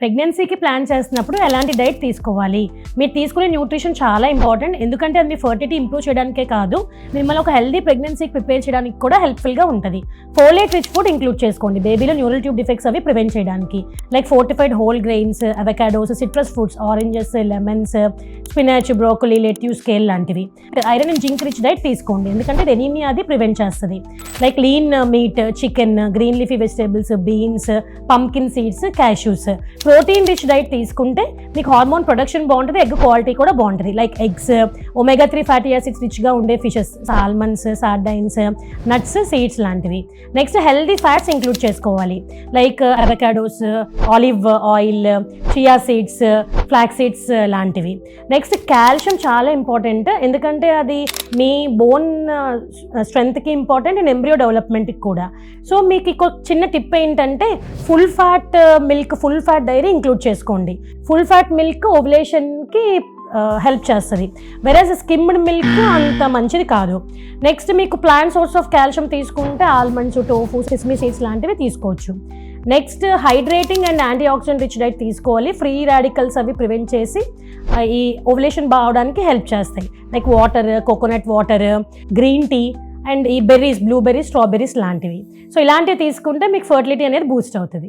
ప్రెగ్నెన్సీకి plan చేస్తున్నప్పుడు ఎలాంటి diet తీసుకోవాలి, మీరు తీసుకునే న్యూట్రిషన్ చాలా ఇంపార్టెంట్. ఎందుకంటే అది మీ ఫర్టిలిటీ ఇంప్రూవ్ చేయడానికే కాదు, మిమ్మల్ని ఒక హెల్దీ ప్రెగ్నెన్సీకి ప్రిపేర్ చేయడానికి కూడా హెల్ప్ఫుల్గా ఉంటుంది. ఫోలేట్ రిచ్ ఫుడ్ ఇంక్లూడ్ చేసుకోండి బేబీలో న్యూరల్ ట్యూబ్ డిఫెక్ట్స్ అవి ప్రివెంట్ చేయడానికి. Like fortified whole grains, avocados, citrus fruits, oranges, lemons, spinach, broccoli, lettuce, kale లాంటివి. Iron and zinc rich diet తీసుకోండి, ఎందుకంటే ఎనీమియా అది ప్రివెంట్ చేస్తుంది. Like lean meat, chicken, green leafy vegetables, beans, pumpkin seeds, cashews. Protein rich diet తీసుకుంటే మీకు hormone production బాగుంటుంది, egg quality కూడా బాగుంటుంది. Like eggs, omega 3 fatty acids రిచ్గా ఉండే fishes, salmons, sardines, nuts, seeds లాంటివి. నెక్స్ట్ హెల్దీ ఫ్యాట్స్ ఇంక్లూడ్ చేసుకోవాలి. Like avocados, olive oil, chia seeds, flax seeds లాంటివి. నెక్స్ట్ కాల్షియం చాలా ఇంపార్టెంట్, ఎందుకంటే అది మీ బోన్ స్ట్రెంగ్త్కి ఇంపార్టెంట్ అండ్ ఎంబ్రియో డెవలప్మెంట్కి కూడా. సో మీకు ఇంకో చిన్న టిప్ ఏంటంటే full fat milk, full fat dairy include చేసుకోండి. ఫుల్ ఫ్యాట్ మిల్క్ ఓవ్యులేషన్కి హెల్ప్ చేస్తుంది, వెరాజ్ స్కిమ్డ్ మిల్క్ అంత మంచిది కాదు. నెక్స్ట్ మీకు ప్లాంట్ సోర్స్ ఆఫ్ కాల్షియం తీసుకుంటే ఆల్మండ్స్, టోఫు, సెసమీ సీడ్స్ లాంటివి తీసుకోవచ్చు. Next hydrating and antioxidant rich diet తీసుకోవాలి. ఫ్రీ రాడికల్స్ అవి ప్రివెంట్ చేసి ఈ ఓవ్యులేషన్ బాగడానికి హెల్ప్ చేస్తాయి. Like water, coconut water, green tea and ఈ బెర్రీస్, బ్లూబెర్రీస్, స్ట్రాబెర్రీస్ లాంటివి. సో ఇలాంటివి తీసుకుంటే మీకు ఫర్టిలిటీ అనేది బూస్ట్ అవుతుంది.